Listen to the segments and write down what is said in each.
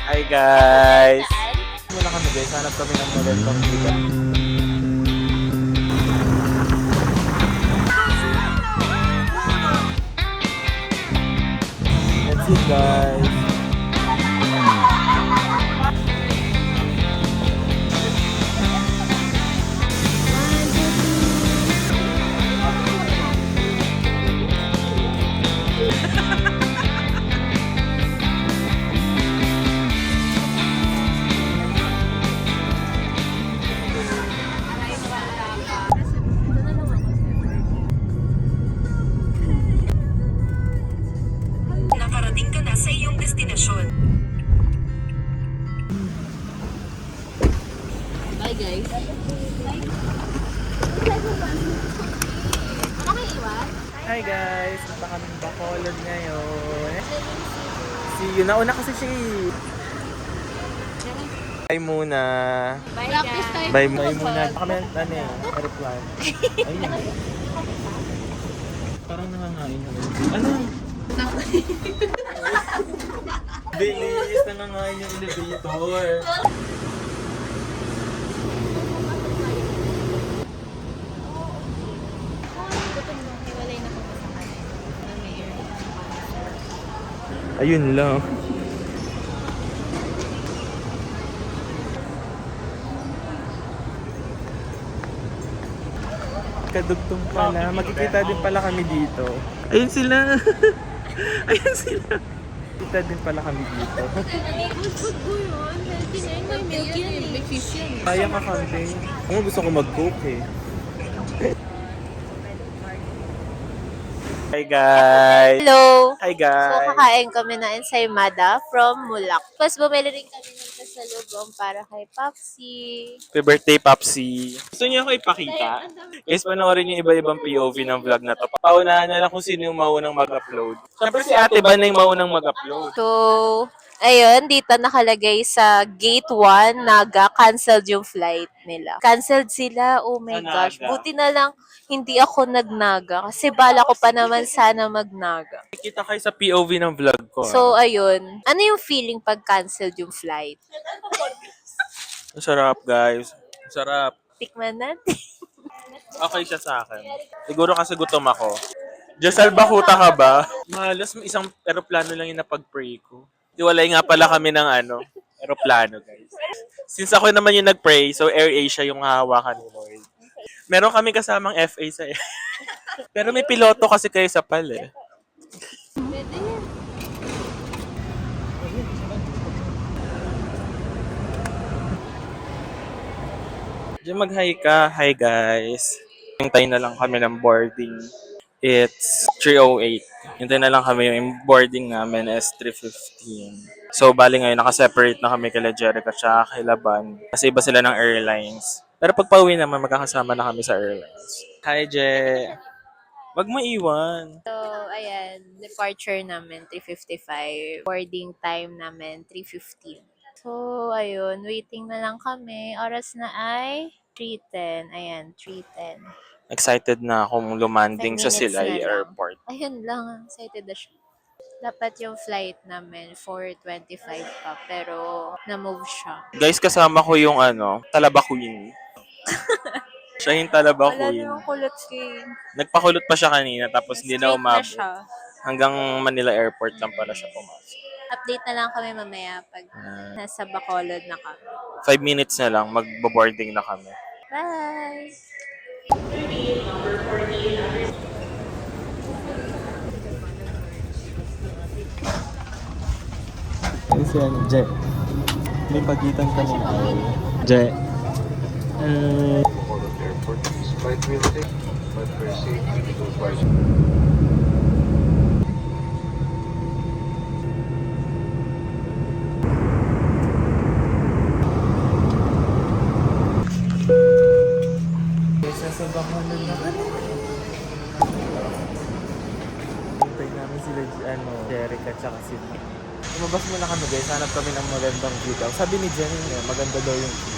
Hi guys! Muna kami guys, hanap kami ng magandang view. That's it guys! Nakarating ka na sa iyong destinasyon. Bye guys. Hi guys! Punta kami ng Bacolod ngayon. See you! Nauna kasi siya eh. Bye muna. Bye guys. Bye muna. Kami ano eh, aeroplano. Ayun. Parang nangangain ako. Ano? Bilis! Nangangain yung elevator. Ayun lang. Kadugtong pala. Magkikita din pala kami dito. Ayun sila. Ayun sila. Kita din pala kami dito. Good po yun. Healthy na yun. May milk yan eh. May fish yan. Kaya ka kami. Ako gusto ko mag-coke eh. Hi guys! Hello! Hi So, guys! kakain kami ng ensaymada from Mulak. Tapos, bumili rin kami ng kasalubong para kay Popsy. Happy birthday, Popsy! Gusto niyo ako ipakita? Guys, panoorin yung iba-ibang POV ng vlog na to. Paunahan na lang kung sino yung maunang mag-upload. Siyempre si Ate Van na yung maunang mag-upload. So, ayun, dito nakalagay sa gate 1, Naga, canceled yung flight nila. Canceled sila, oh my Sa gosh. Naga. Buti na lang hindi ako nagnaga kasi bala ko pa naman sana magnaga. Kita kayo sa POV ng vlog ko. So, ayun. Ano yung feeling pag canceled yung flight? Masarap, guys. Masarap. Tikman natin. Okay siya sa akin. Siguro kasi gutom ako. Josal, bakuta ka ba? Mahalos isang eroplano lang yung napag-pray ko. Iwalay nga pala kami ng eroplano, guys. Since ako naman yung nag-pray, so AirAsia yung hahawakan ni Lord. Meron kami kasamang FA sa Pero may piloto kasi kayo sa PAL eh. Diyan mag-hi ka. Hi guys. Hintay na lang kami ng boarding. It's 3:08. Hintay na lang kami yung boarding namin is 3:15. So bali ngayon naka-separate na kami kila Jerica at kay Laban. Kasi iba sila ng airlines. Pero pag pauwi naman magkakasama na kami sa airlines. Hi Je. Wag mo iwan. So, ayan. Departure namin, 3:55. Boarding time namin, 3:15. So, ayun. Waiting na lang kami. Oras na ay 3:10. Ayan, 3:10. Excited na akong lumanding 5 sa minutes Silay na lang. Airport. Ayun lang. Excited na siya. Dapat yung flight namin, 4:25 pa. Pero, na-move siya. Guys, kasama ko yung Talaba Queen. Siya yung Talaba Wala Queen. namang kulot kay... Nagpakulot pa siya kanina tapos hindi na Straight na umabot. siya. Hanggang Manila Airport lang pala siya pumasok. Update na lang kami mamaya pag nasa Bacolod na kami. 5 minutes na lang, magbo-boarding na kami. Bye! Kasi Je. May pagitan ka na. Je. Airport. Flight will take, but for safety, we will fly. Sa Bacolod na kami. Hintay namin sila, Jerica tsaka si Matt. Lumabas muna kami guys, hanap kami ng magandang view daw. Sabi ni Jenny, maganda daw yung view.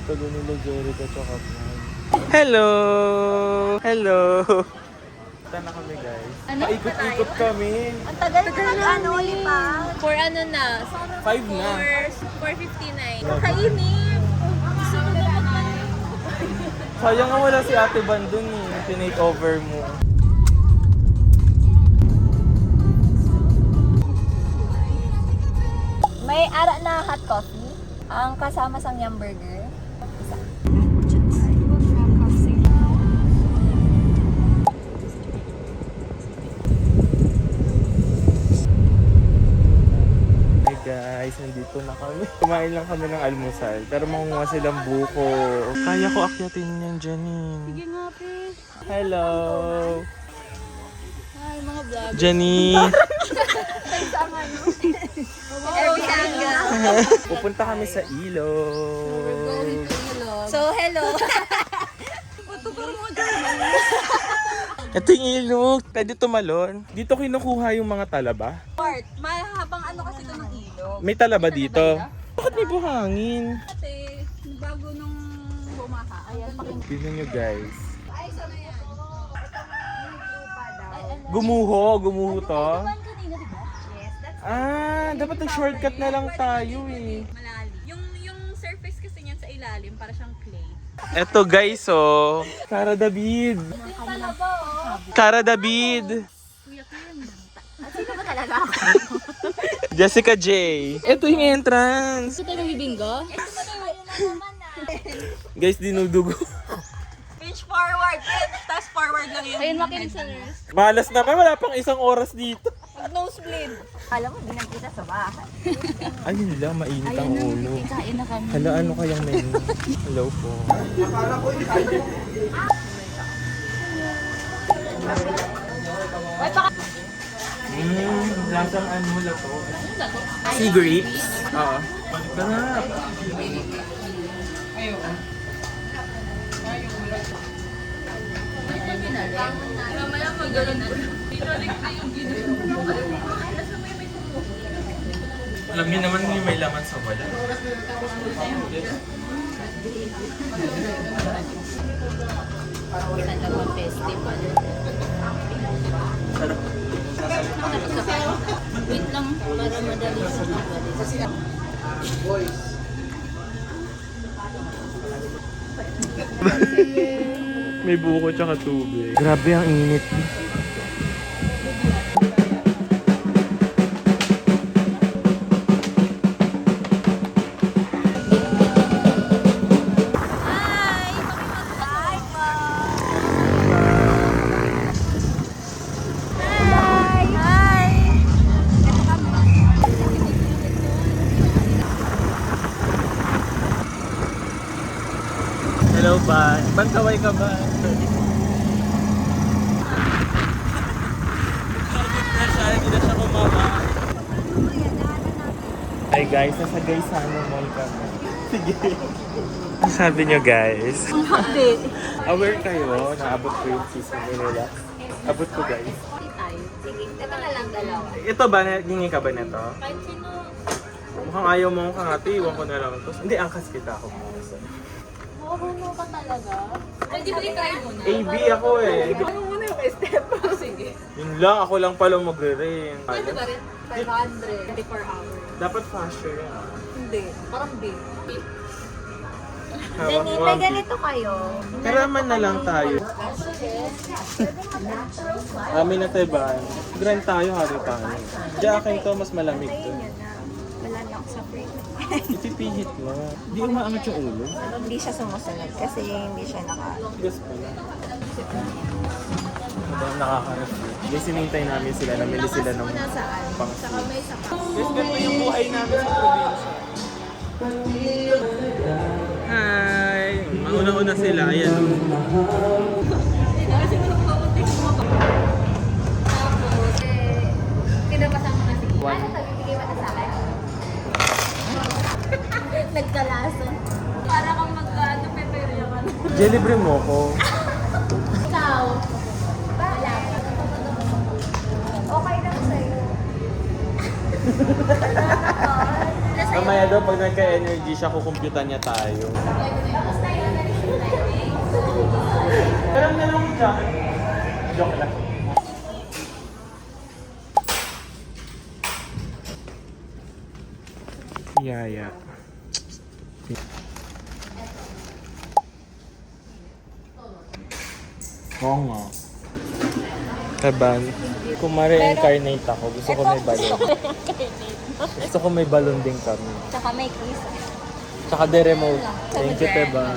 Taga nila Jerica tsaka Juan. Hello! Hello! Punta na kami guys. Paikot-ikot kami. Ang tagal na lipa. For ano na? 5 na. 4:59. Kainip. Gusto ko na Sayang nga wala si Ate Van dun eh. Tinake over mo. May ara na hot coffee. Ang kasama sa yum burger. Hey guys, nandito na kami. Kumain lang kami ng almusal. Pero makunguha silang buko. Kaya ko akyatin yan, Janine. Sige nga, pe. Hello! Hi, mga vlog. Jenny! Every angle. Pupunta kami sa ilog. So, hello. Ito yung ilog. Pwede tumalon. Dito kinukuha yung mga talaba. Part, mahabang ano kasi ito ng ilog. May talaba dito. Bakit may buhangin? Kasi, bago nung bumaha. Ayan, Tignan nyo guys. Gumuho to. kanina, diba? Yes, that's Dapat nag-shortcut na lang tayo eh. malalim. Yung surface kasi niyan sa ilalim, para siyang clay. Eto guys oh. Cara David. Cara David. Sino ba talaga ako? Jessica J. Ito yung entrance. Ito tayo bibinggo? Guys, dinudugo. Pinch forward, tapos forward lang yun. Ayun, makinisoners. Malas naman, wala pang 1 oras dito. Nosebleed. Alam mo, di nagkita sa bahay. Ayun lang, mainit ang ulo. Kain na kami. Hala, ano kayang menu? Hello po. Lasang ano wala to? Sea grapes? Oo. Sarap. Mamaya magalan po. Alam niyo naman yung may laman sa wala. Dalawang festival. Sarap. Wait lang, para madali sa pagwalis. May buko tsaka tubig. Grabe ang init. Hello ba? Bantaway ka ba? Hindi na siya kumama. Hi guys, nasa Gaisano Mall kami. Sige. Ano sabi nyo guys? Update. Aware kayo na abot ko yung season nila. Abot ko guys. Sige, ito na lang dalawa. Ito ba? Hingi ka ba nito? Kahit sino. Mukhang ayaw mo kang ate, iwan ko na lang ito. Hindi, angkas kita ako. Mahuhuno ka talaga. Pwede ba i-try mo na? AB ako eh. Ano muna yung step? Sige. Yun lang, ako lang pala magre-ring. Pwede ba rin? 500. 24 hours. Dapat fashion yan. Hindi. Parang big. Janine, may ganito kayo. Karaman na lang tayo. Kami na tayo ba? Grand tayo, hari tayo. Diyan akin to, mas malamig to. Wala niyo ako sa frame. Ipipihit mo. Di umaangat yung ulo. Hindi siya sumusunod kasi hindi siya Tigas pa na. Nakaka-refresh. Guys, sinintay namin sila. Namili sila ng pang-food. Guys, ganito yung buhay namin sa probinsya. Hi! Mauna-una sila. Ayan. Kinapasama na si One. Ano to? Bibigay mo na sa akin? Nagkalason. Para kang mag-peperya ka na. Jelibre mo ko. Ikaw. Wala. Okay lang sa'yo. Mamaya daw, pag nagka-energy siya, kukumputan niya tayo. Joke lang. Yaya. Oo nga. Taban. Kung ma-reincarnate ako, gusto ko may balon. Gusto ko may balon din kami. Tsaka may kiss. Tsaka the remote. Thank you, Taban.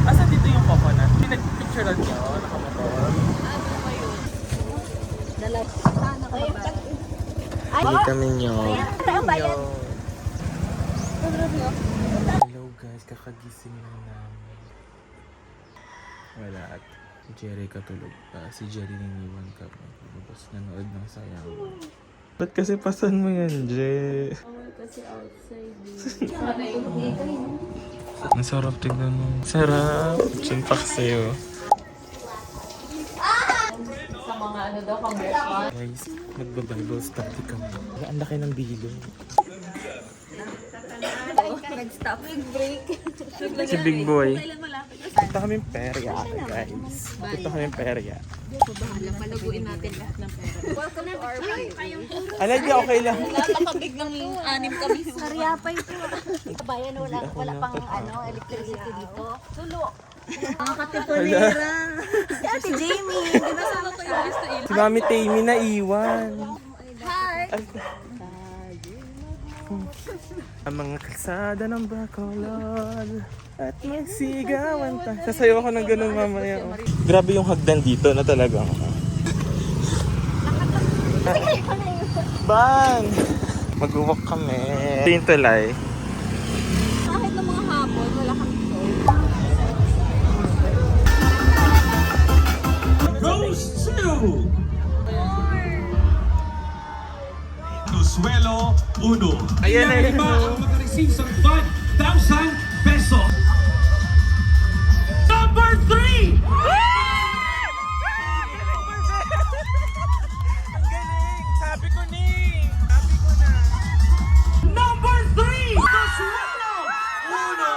Asa dito yung coconut? Pinag-picturean niyo, nakamotor. Kita ninyo. Hello guys, kakagising lang namin. Wala at si Jerry katulog pa. Si Jerry niniwan kami. Tapos nanood ng sayang. Ba't kasi pasan mo yan, Je? Kasi outside. Ang sarap tignan mo. Sarap. Chinpak sa'yo. Sa mga ano daw, commercial. Guys, magba-Bible study kami. Ang laki ng bilo. Nag-stop. Nag-break. Si Big Boy. Punta kami perya, guys. Punta kami perya. Bahala, palaguin natin lahat ng pera. Welcome to our Alay, di okay lang. Napakabig ng 6 kami. Karyapay po. Bayan wala pang electricity dito. Tulo. Mga katipunera. Si Ate Jamie. Nasama ko yung gusto Si Mami Tammy naiwan. Hi. Ang mga kalsada ng Bacolod at magsigawan ta. Sasayaw ako ng ganun mamaya. Oh. Grabe yung hagdan dito na talagang. Bang! Mag-walk kami. Tintulay. Kahit ng mga hapon, wala kami Goes to Consuelo Uno. Ayan na yun. Ang makareceive sa 5,000 pesos. Number 3! Ang galing! Sabi ko ni! Sabi ko na! Number 3! Consuelo Uno!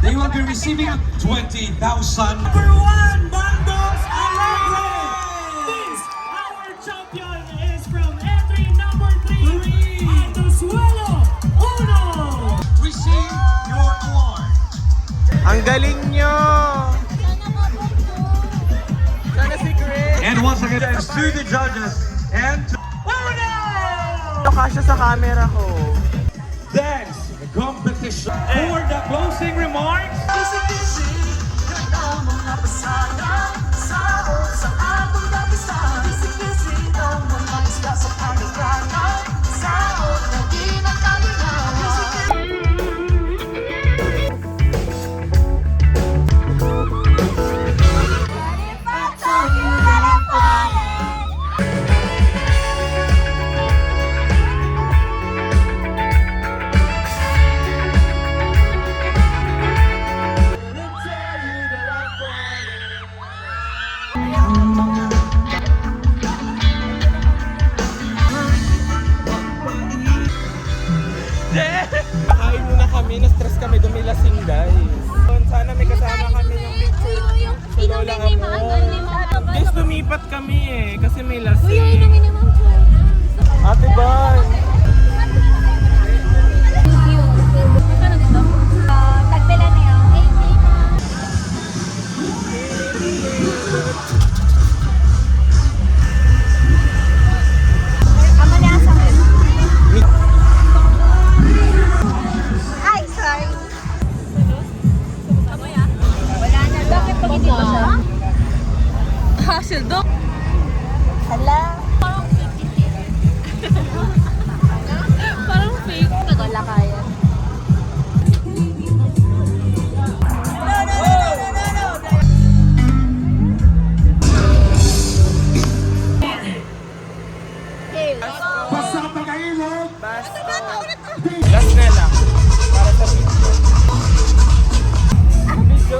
They will be receiving 20,000. Number 1, Bandos Alegre! This, our champion is from entry number 3, Consuelo Uno! Receive your award. Ang galing nyo! Sana si Chris! And once again, thanks to the judges and to Uno! Kasya sa camera ko. Thanks, the competition. For the closing remarks, Kain muna kami, na-stress kami, dumilasing guys. Sana may kasama kami yung picture sa Lola Amor. Guys, lumipat kami eh, kasi may lasing. Ate Ban! Tagpila na yun. Ama niya sa akin. Ay, sorry. Wala na. Bakit pag hindi pa siya? hassle dog. Hala. Parang fake. Wala kaya. pasama kayo, Basta. Last na lang. Para sa video. Video.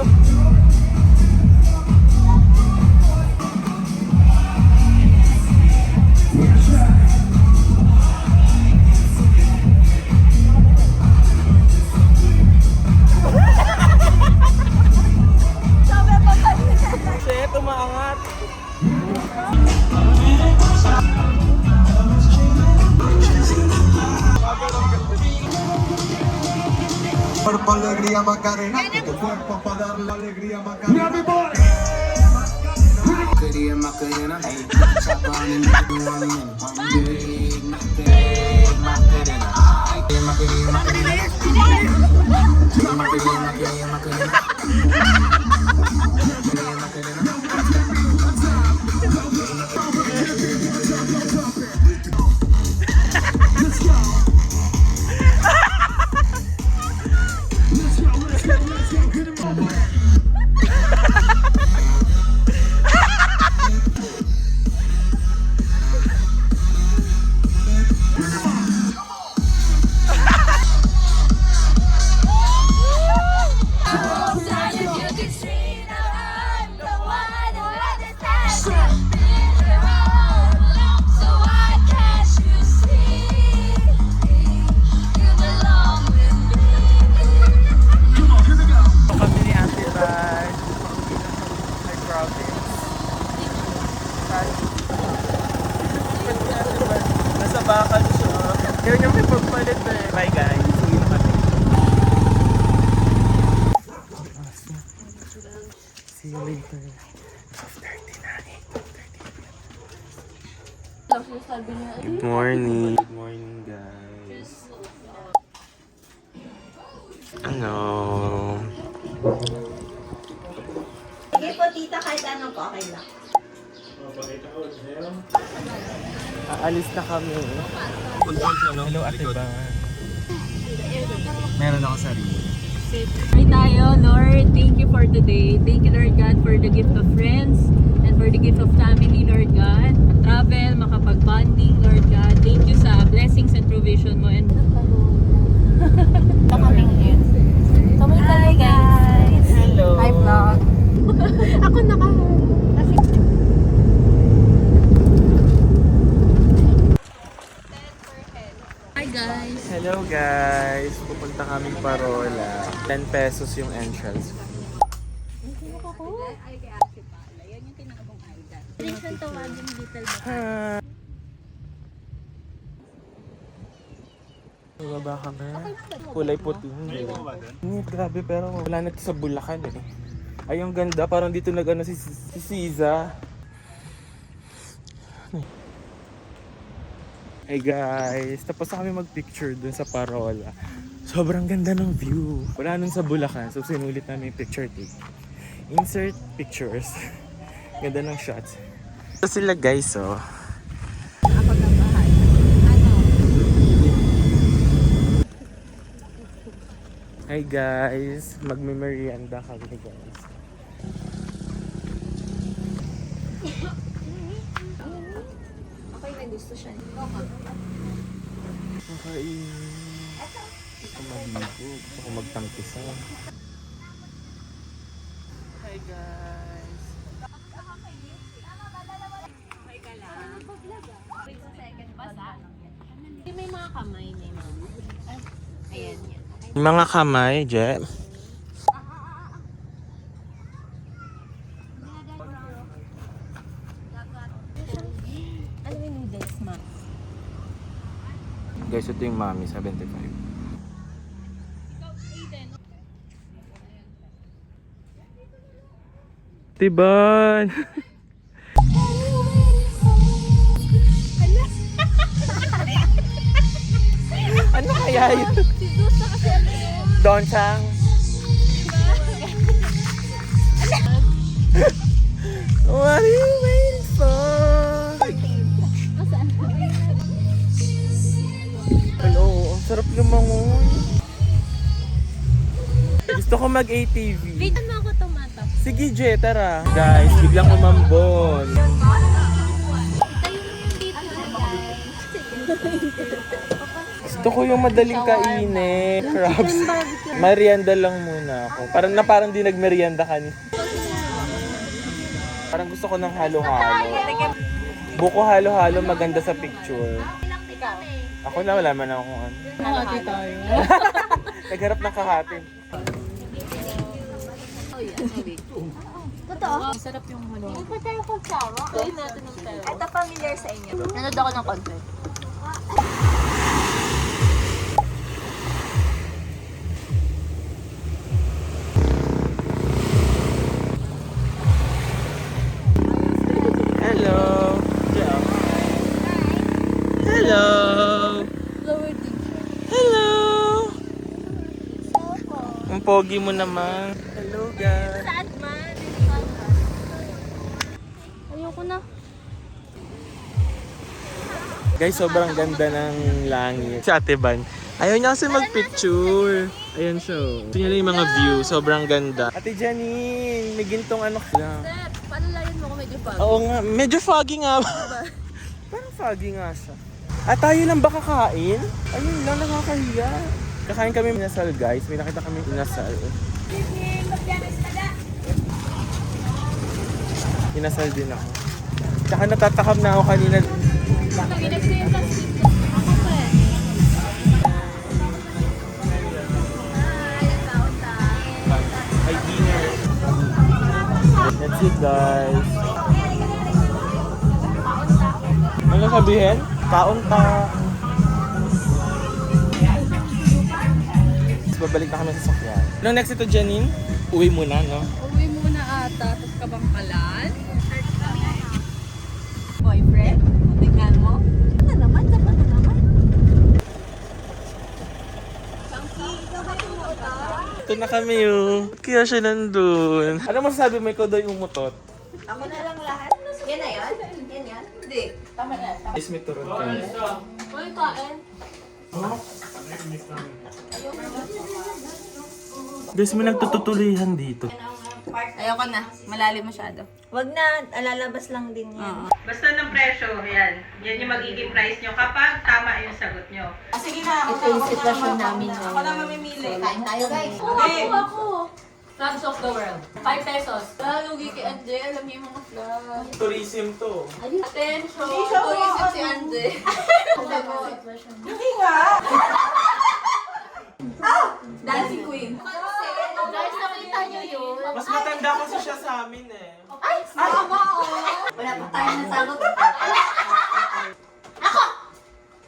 cuerpo alegría Macarena, tu cuerpo para dar la alegría Macarena. Macarena, Macarena, hey, chop on and make you one minute. Big Macarena, Macarena, Macarena, Macarena, Macarena, Kami ni Ate Raj. Ay, province. Nasa bakal siya. Kaya niya may pagpalit na eh. Bye guys. Sige na kami. See you later. 12:39. Good morning. Good morning guys. Ano? Sige po, tita, kahit anong po, okay lang. Aalis na kami. Hello, Ate Ba. Meron ako sarili. Pray tayo, Lord. Thank you for today. Thank you, Lord God, for the gift of friends and for the gift of family, Lord God. Travel, makapag-bonding, Lord God. Thank you sa blessings and provision mo. And Kaming here. Kamay kami guys. Hello. Hi vlog. Ako naka. hi guys. Hello guys. Pupunta kami Parola. 10 pesos yung entrance. Ay, kay Ashley pala. Yan yung tinakabong Aida. Please ang tawagin little bit. Baba kami. Kulay puti. Hindi, grabe pero wala na ito sa Bulacan eh. Ay, ang ganda. Parang dito nag-ano si Siza. Hey guys, tapos na kami mag-picture dun sa Parola. Sobrang ganda ng view. Wala nun sa Bulacan, so sinulit namin yung picture take. Insert pictures. Ganda ng shots. Ito sila guys, oh. Hi guys, magme-merienda kami guys. Okay, may gusto siya. Makain. Gusto maligo. Gusto magtangkisa. Hi guys. May mga kamay ni ma'am. Ayan yan. Mga kamay, Je. Ano yung noodles ma'am? Guys, ito yung mami, 75. Tiban! Ano kaya yun? Si Zeus na kasi ano yun. Don Chang. What are you waiting for? Nasaan? Hello, ang sarap lumangoy. Gusto ko mag-ATV. Dito na ako tumatap. Sige, Je, tara. Guys, biglang umambon. Gusto ko yung madaling kainin. Crabs. Merienda lang muna ako. Parang di nagmerienda kanina. Parang gusto ko ng halo-halo. Buko halo-halo maganda sa picture. Ako na, wala man akong ano. Nakati tayo. Nagharap ng kahatin. Totoo? Ang sarap yung ano. Hindi pa tayo kutsara. Try natin ng tayo. Ito familiar sa inyo. Nanood ako ng content. pogi mo naman. Hello, guys. Saan man? Ayoko na. Guys, sobrang ganda ng langit. Si Ate Van, ayaw niya kasi mag-picture. Ayan siya. Gusto niya lang yung mga view. Sobrang ganda. Ate Janine, may gintong ano ka lang. Sir, paano layan mo kung medyo pag? Oo nga, medyo foggy nga. Parang foggy nga siya. At tayo lang ba kakain? Ayun lang, nakakahiya. Kakain kami inasal, guys. May nakita kami inasal. Inasal din ako. Tsaka natatakam na ako kanina. May dinner. That's it, guys. Ano sabihin? Kaunta. Babalik na kami sa sakyan. No, next ito, Janine. Uwi muna, no? Uwi muna ata, tapos kabangkalan. Boyfriend? Tingnan mo. Ano naman? Saan na naman? Ito na kami yung. Ba't kaya siya nandun? Ano masasabi mo ikaw daw yung umutot? Ako na lang lahat. Yan na yan? Yan yan? Hindi. Tama na. Is may turun ka. Uy, kain. Guys, may nagtututulihan dito. Ayoko na, malalim masyado. Wag na, alalabas lang din yan. Basta ng presyo, yan. Yan yung magiging price nyo kapag tama yung sagot nyo. Ito yung sitwasyon namin. Ako na mamimili. Kain tayo, guys. Ako. Flags of the world. 5 pesos. Lugi kay Anje, alam niyo yung mga flags. Tourism to. Attention! Tourism si Anje. Hindi nga. Dancing Queen. Guys, nakita nyo yun? Mas matanda kasi siya sa amin eh. Ay, mama! Wala pa tayo nasagot. Ako!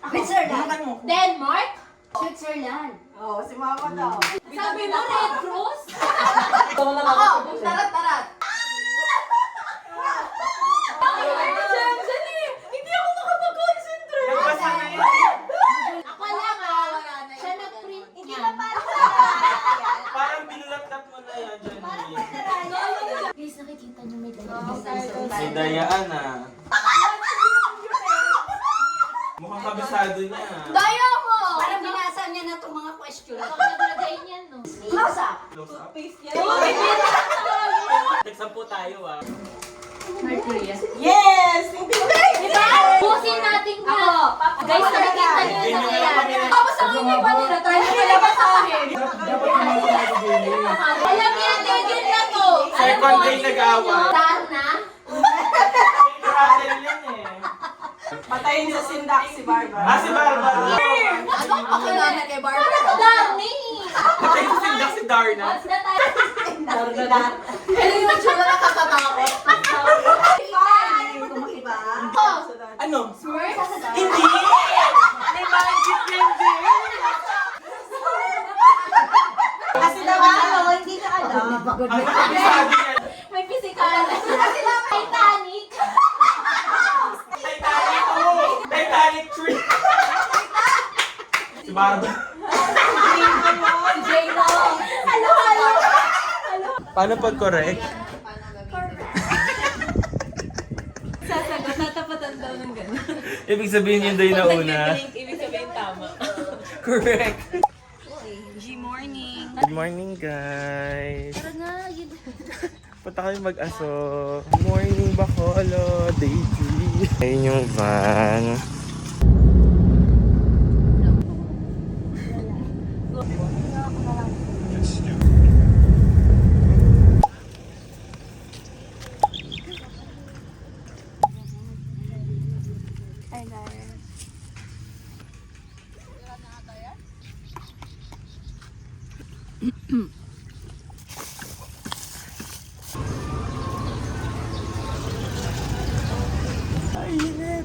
Switzerland. Denmark? Switzerland. Oo, si mama daw. Sabi mo, Red Cross? Ako, tarat-tarat. Hindi ako makapag-concentrate. Nagbasa na yun. Ako lang siya nag-print niya. Hindi na pala. Parang binulap-tap mo na yan, Janine. Guys, nakikita niyo may dalawa. May dayaan ah. Mukhang kabisado niya. Daya mo! Parang binasa niya na itong mga question. Baka naglagay niyan, no? Close up! Close up. Nagsampu tayo ah. North Korea. Yes! Diba? Pusin natin na. Guys, nakikita niyo Hindi na nyo lang kami yan. Tapos ang hindi pa nila tayo palabas sa akin. Alam niya, tigil na to. Second day nag-away. Saan na? Kratel yan eh. Patayin sa sindak si Barbara. Ah, si Barbara. Ako na kay Barbara. Ano dami? Patay sa sindak si Darna. Ano yung tsura na kakatakot? Ano? Smurfs? Hindi! May magic yan din! Kasi naman, hindi ka alam. Ang kabisado yan. May physical. Kasi lang Titanic. Titanic 2! Titanic 3! Si Barbara. Si J-Lo. Halo. Paano pag-correct? Sasagot, tatapatan daw ng gano'n. Ibig sabihin yun daw yung nauna. Ibig sabihin tama. Correct. G-morning. Good morning, guys. Tara na, yun. Punta kami mag-aso. Good morning, Bacolod, Daisy. Ayun yung van. Init.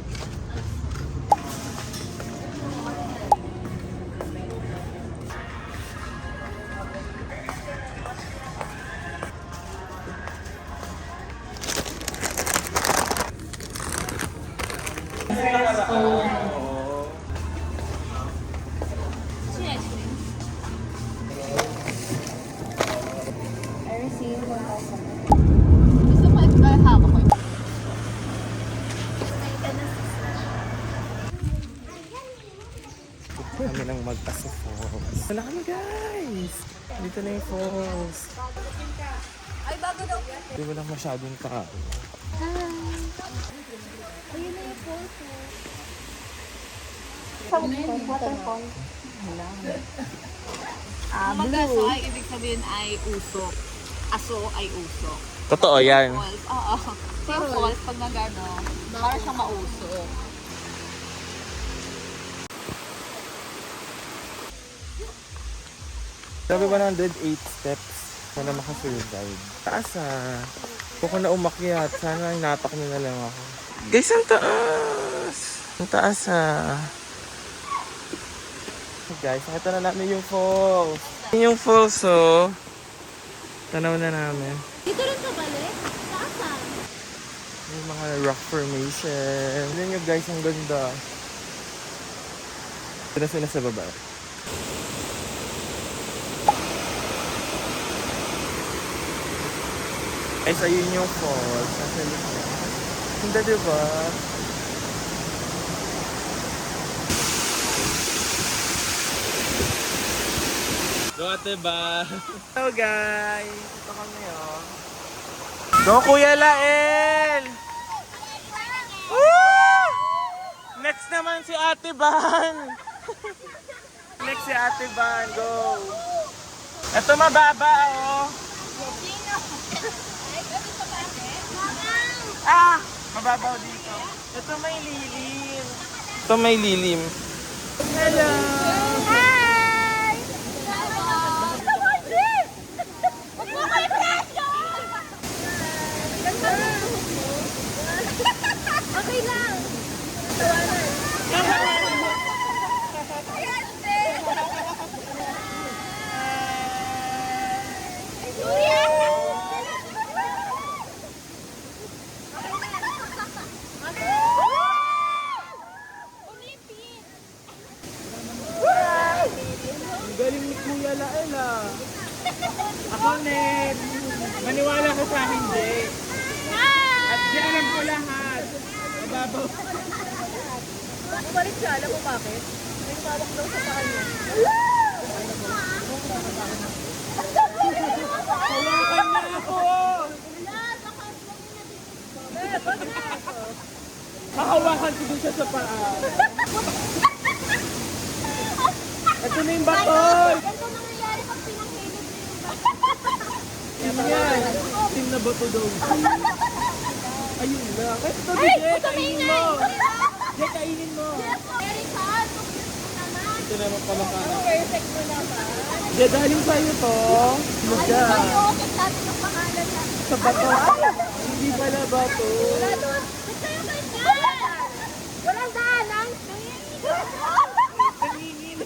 mag-Aso Falls. Wala kami guys! Dito na yung falls. Ay, bago daw. Hindi wala masyadong tao. Ayun na yung photo. Waterfall. Mag-aso ay ibig sabihin ay usok. Aso ay usok. Totoo yan. Falls, oo. Yung falls, pag nag-ano, para siyang mausok. Sabi 108 steps na makasurvive. Taas Kung ko na umakyat, sana inapak nyo na lang ako. Guys, ang taas! Ang taas Guys, nakita na namin yung falls. Yung falls tanaw na namin. Dito rin ka balik? Saan? Yung mga rock formation. Tignan nyo guys, ang ganda. Ito na sila sa baba. Guys, ayun yung falls. Nasa likod. Ganda diba? Go ate ba? Hello guys! Ito kami Go Kuya Lael! Woo! Next naman si Ate Ban! Next si Ate Ban, go! Ito mababa mababaw dito. Ito may lilim. Ito may lilim. Hello! Hi! Okay lang. Galing ni Kuya Lael Ako net. Maniwala ka sa akin, Jay. At di alam ko lahat. Mababaw. Bumalik siya, alam mo bakit? May pawak daw sa paa niya. Hawakan na ako! Hahawakan ko dun siya sa paa. Ito na yung baton! Ganito nangyayari pag pinakilid Team yan. Team na bato daw. Ayun lang. Ito, Ay! Jay, kainin mo! Jay, kainin mo! Very sad. Naman. Ito naman palakaran. Perfect mo naman. Jay, galing sa'yo to. Ano siya? Okay, sabi ng pangalan na. Sa bato. Ay! Hindi pala bato. Wala doon. Ba't kayo ganyan? Walang daanan. Nangingin.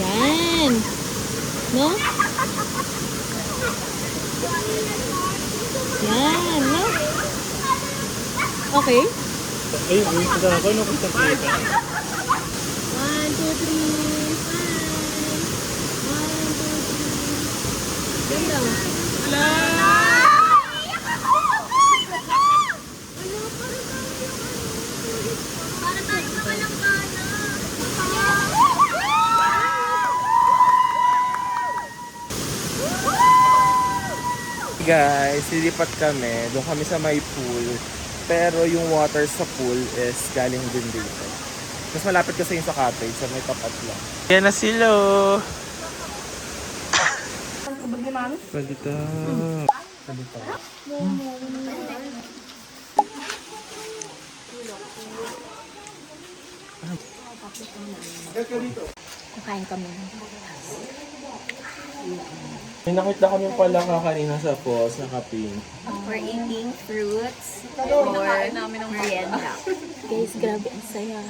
Yan. No? Yan, no? Okay. Ayun, isa ako. Ano kung sa 1, 2, 3, 5. 1, 2, 3. Ganda. Para tayo na walang gana. Guys, lilipat kami. Doon kami sa may pool. Pero yung water sa pool is galing din dito. Mas malapit kasi yung sa cottage. Sa may tapat lang. Yan na sila. Palita. Palita. Kakain kami. May nakita kami pala kanina sa falls, naka-pink. We're eating fruits or merienda. Guys, grabe ang saya.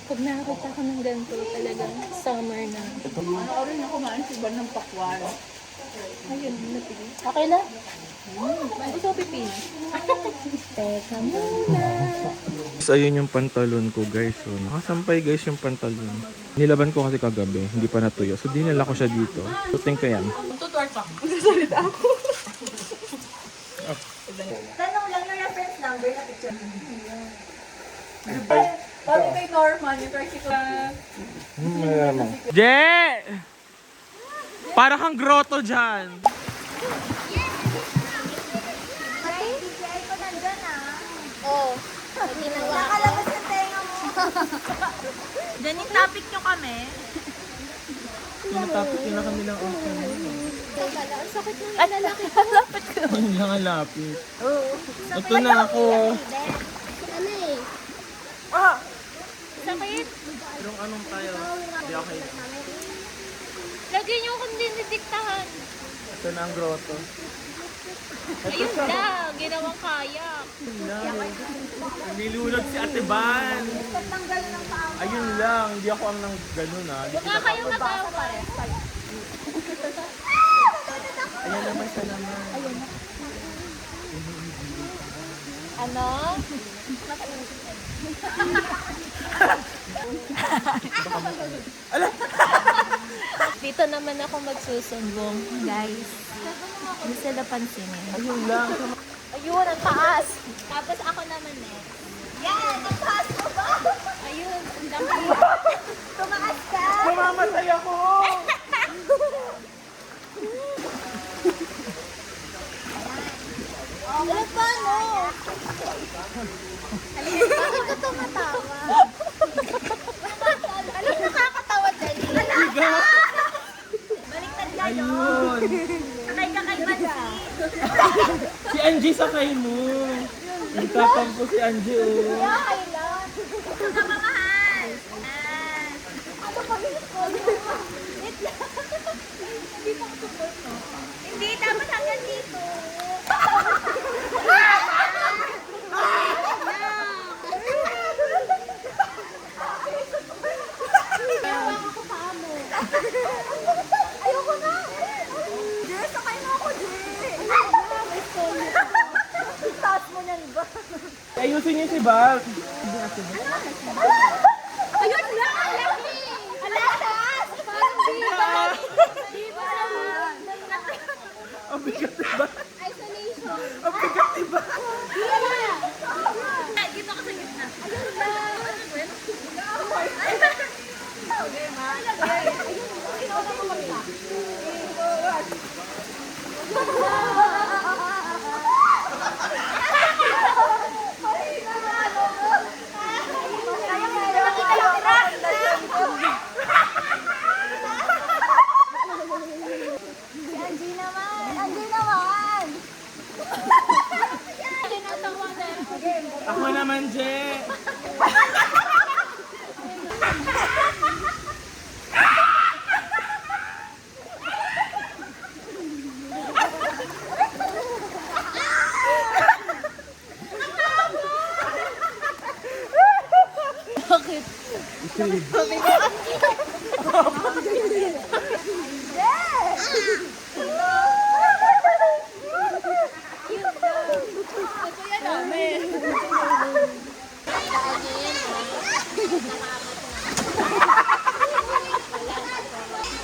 Pag nakakita ko ng ganito, talagang summer na. Ano rin ako kumain si Ban ng pakwan. Ayun, napili. Okay na? Gusto ko pipin. Teka muna. So, ayun yung pantalon ko guys. So, nakasampay guys yung pantalon. Nilaban ko kasi kagabi, hindi pa natuyo. So, dinala ko siya dito. So, think ko yan. Tanong lang na reference number na picture. Norman, yung tricycle. Je! Para kang grotto dyan. Oo. Nakalabas yung tenga mo. Diyan yung topic nyo kami. Tinatapit yun na kami ng open. Ano lang, lapit ko. Ayun lang ang lapit. Ito na ako. Ano eh? Sakit. Yung anong tayo? Hindi ako kayo. Lagyan nyo kung dinidiktahan. Ito na ang grotto. Ayun lang, ginawang kayak. Nilulog si Ate Ban. Ayun lang, hindi ako ang nang ganun ah. Hindi Baka kayo nagawa. Ayan naman siya naman. Ano? Dito naman ako magsusumbong, guys. Hindi sila pansinin. Ayun lang. Ayun, ang taas. Tapos ako naman next. Yan! Ang taas mo ba? Ayun, ang dami. Tumakas ka! Mamamatay ako! Ano pa, no? Bakit ka tumatawa? Anong nakakatawa dyan? Baliktad ka, no? Ayun! Sakay ka kay Mansi. Si Angie sakay mo! Nagtapang po si Angie oh. Okay lang. Ito ka, mamahal. Ano pa yung school mo? Wait lang. Hindi pa ako support, no? Hindi, dapat hanggang dito. Ayoko na! Jess, sakay mo ako, Jess! May school. Taas mo niyan ba? Ayusin niyo si Bal. Ayun lang! Ang laki! Ang lakas! Parang di ba? Di ba? Ang bigat diba? Isolation. Ang bigat diba? Dito ka sa gitna. Ayun lang! Okay, ma. Ayun, kinuha ko magpa. Angie naman! Angie naman! Tinatawa na. Ako naman, Je.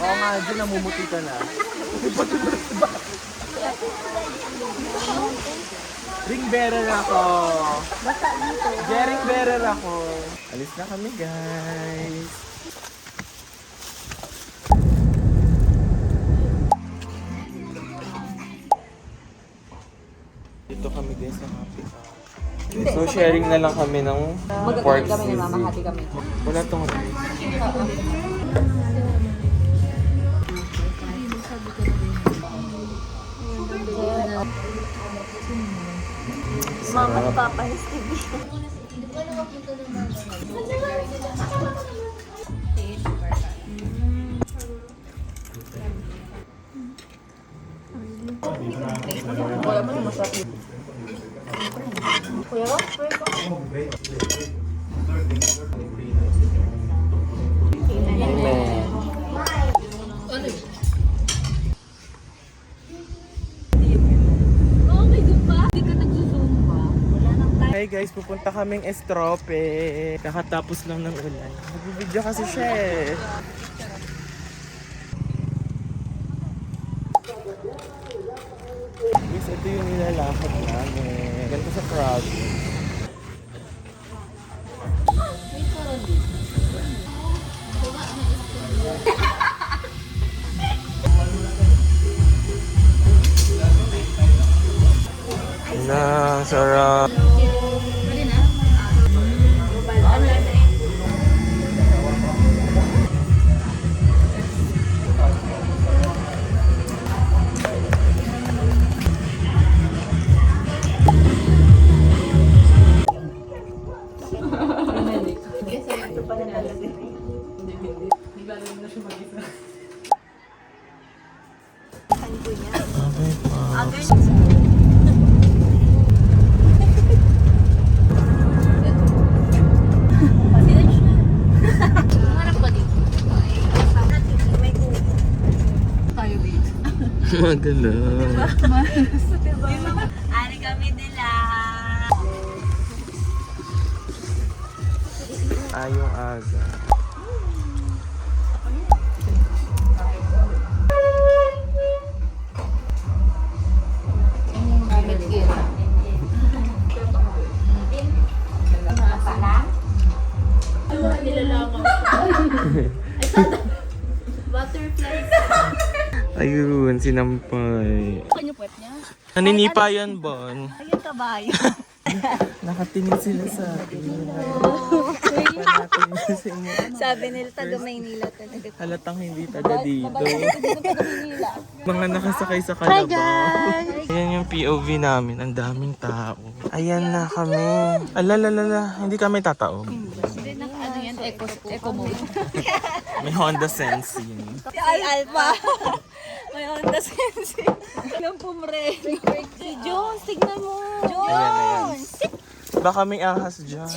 Oo nga, Je, namumuti ka na. Ring bearer ako. Je, ring bearer ako. Alis na kami, guys. Dito kami guys sa Happy Hour. So sharing na lang kami ng pork sisig. kami. Wala tong rice. Mama ni Papa ni Stevie. Amen. Okay, doon pa? Hindi ka nagsusumba. Hi guys, pupunta kaming Estrope. Kakatapos lang ng ulan. Nagbibideo kasi siya eh. Guys, ito yung nilalakad namin. Ganito sa province. ganda. Sarap. Okay pa. Harap ko dito. Maganda. Ari kami nila. Ayong aga. Butterflies. Ayun, sinampay. Kanyo puwet niya? Naninipa yan, Bon. Ayun kabayo. Nakatingin sila sa akin. Sabi nila taga Maynila talaga. Halatang hindi taga dito. Mga nakasakay sa kalabaw. Ayan yung POV namin. Ang daming tao. Ayan na kami. Alalalala. Hindi kami tataob. Ano yan? Eco mode. May Honda Sensing. Si Alpha. May Honda Sensei. Yung pumre. Si Jones, tignan mo. Ayan, ayan. Baka may ahas dyan.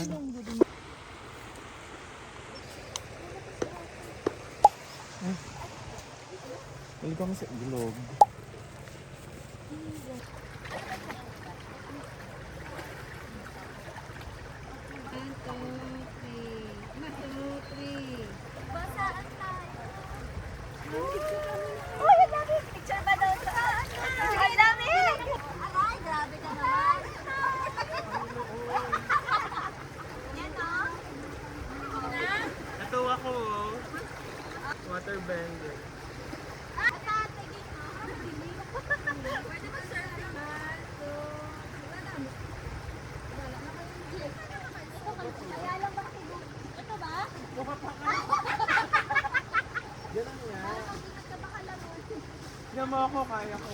Hindi kami sa ilog. Uy, ang dami. Picture ba daw sa... Ang dami. Ay, grabe ka naman. Yan o. Ito ako. Water bender. Pwede ba sir? Kaya lang ba ito ba? Ganun nga. Tignan mo ako, kaya ko.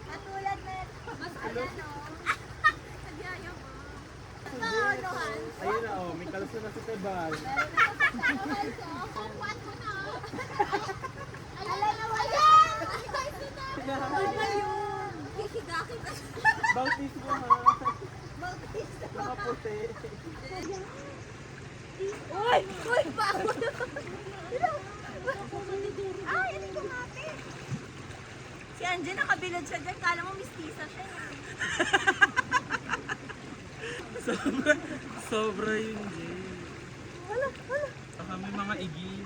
Katulad na mas ayan o. Nagyaya mo. Ito, Lohan. Ayun na oh, may kalso na si Tebal. Kumpuan mo na. Alay na wala. Normal yun. Hihigaki ka. Bautis mo ha. Bautis. Nakaputi. Uy! Uy! Bago na! Ay, hindi ko natin! Si Anje nakabilad siya dyan. Kala mo mistisa siya. Sobra yun, Jay. Baka may mga igi.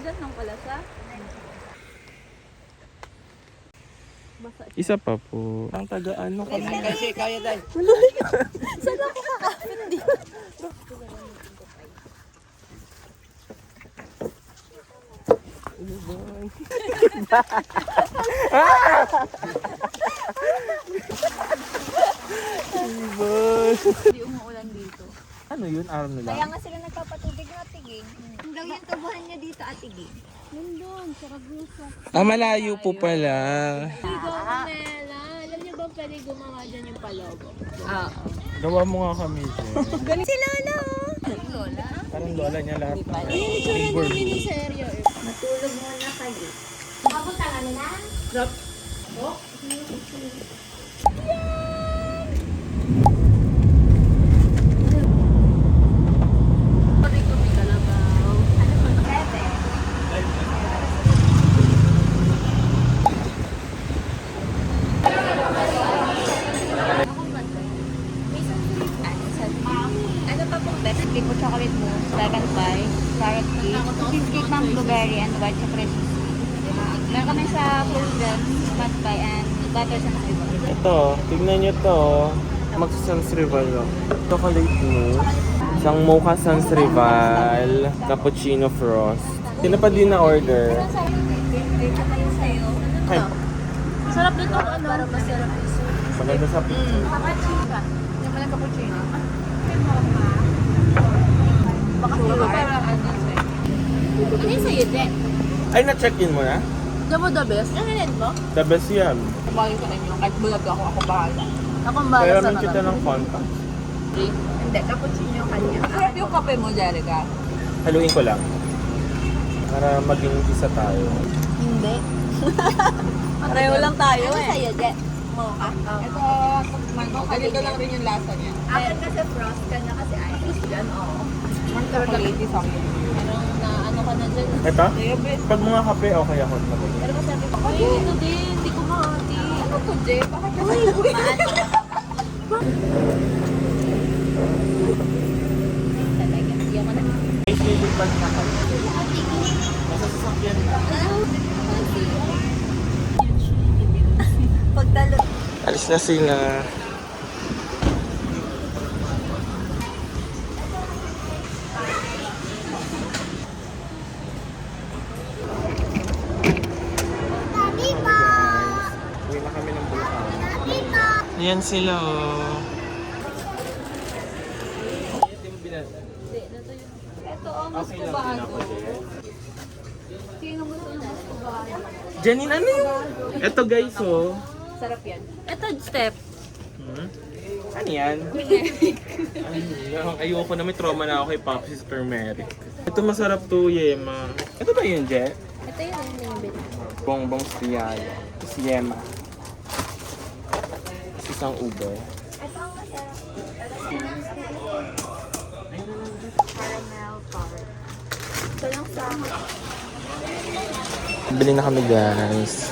Diyan lang pala siya. Isa pa po. Ang taga-ano kami. Kasi kaya dahil. Saan ako kakapit dito? Hindi umuulan dito. Ano yun? Araw nila? Kaya nga sila nagpapatubig na tiging. Ang daw yung tubuhan niya dito at tiging. Yun doon, sa Ragusa. Ah, malayo po pala. Mela, alam niyo ba pwede gumawa dyan yung palobo? Gawa mo nga kami, Jay. Si Lola oh! Lola? Parang lola niya lahat. Seryo eh. Matulog muna kayo. Papunta ka na? Ano pa pong best? Pico chocolate mousse, dragon pie, carrot cake, cheesecake ng blueberry and white chocolate cheesecake. Meron kami sa frozen, smart pie and butter sensible. Ito, tignan nyo to. Magsasans rival ako. Chocolate mousse. Isang mocha sans rival. Cappuccino frost. Sino pa din na order? Ay, Sarap nito, ano? Para masarap yung soup. maganda sa pizza. Cappuccino. Hindi mo lang cappuccino. Baka siguro para ano sa'yo. Ano yung sa'yo, Jen? Ay, na-check-in mo na? Diyan mo the best? Ano yan mo? The best yan. Balik ko na inyo. Kahit bulag ako bahala. Ako ang bahala Kaya sa man kita ng contact. Hindi, cappuccino yung kanya. Sarap yung kape mo, Jerica. Haluin ko lang. Para maging isa tayo. Hindi. Pareho lang tayo Ano eh. sa'yo, Jen? Mocha? Ito, mango. Ganito lang rin yung lasa niya. Akin kasi frost, kanya kasi ice. Yan, oo. Ang chocolate sa akin. Parang na ano ka na dyan. Ito? Pag mga kape, okay ako. Pero masabi ko, ay, ito din. Hindi ko mahati. Ano to, Jay? Bakit ka Uy, maano. Talaga, hindi ako na. May sleeping bag na kami. Nasa sasakyan na. Pagtalo. Alis na sila. Uwi na kami ng Bulacan. Ayan sila oh. Ito, oh, mas Okay lang kubahan din ko. ako din. Sino gusto ng mas kubahan? Janine, ano yun? Ito guys oh. Sarap yan. Ito, step. Hmm? Ano yan? Ayoko na, may trauma na ako kay Popsy sa turmeric. Ito masarap to, Yema. Ito ba yun, Je? Ito yun ang nabit. Bongbong Striano. Ito si Yema. Isang Uber. Ito ang masarap. Caramel power. Ito lang sa akin. Bili na kami guys.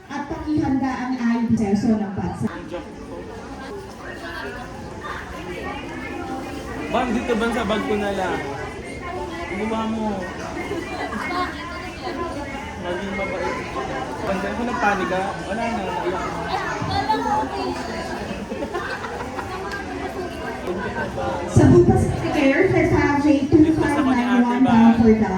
At pakihanda ang ayon perso ng bansa. Ma'am, dito ba sa bag ko na lang? Gumawa mo. Maging mabait. Pagdala ko ng panig ha. Wala na, naiyak na. Sa Bupas Care, Fefage 2591 bound for the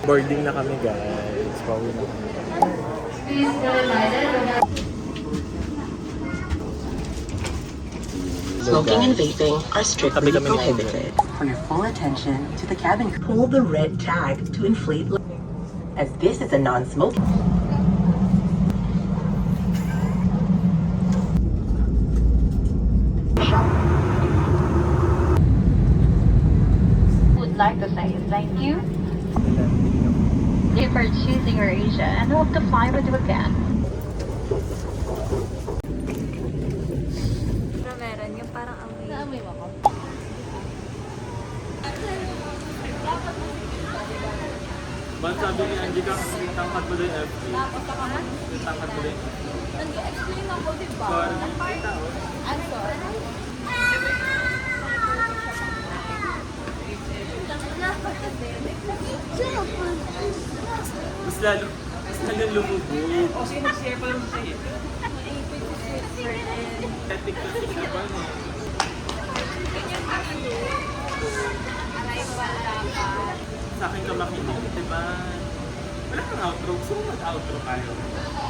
Boarding na kami guys. Pauwi na kami. Smoking and vaping are strictly prohibited. For your full attention to the cabin, pull the red tag to inflate, as this is a non-smoking. Would like to say thank you. Thank you for choosing Asia and hope to fly with you again. Pero meron yung parang amoy. Naamoy mo ako? Ba't sabi ni Angie ka, tangkat mo din FT? Tangkat mo din. Nag-explain ako, di ba? I'm sorry. Mas lalo lumubog. O, sige, nag-share pa lang siya eh. Epic kasi siya ba no? Sa akin ka makinig, diba? Wala kang outro. Gusto mo mag-outro kayo?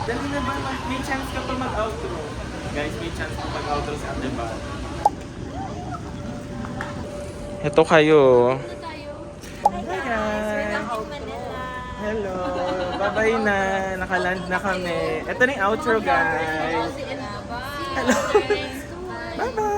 Dali na ba? May chance ka pa mag-outro. Guys, may chance pa mag-outro sa atin ba? Ito kayo. Hi guys! Hello! Bye-bye na! Nakaland na kami. Ito na yung outro guys. Hello! Bye-bye!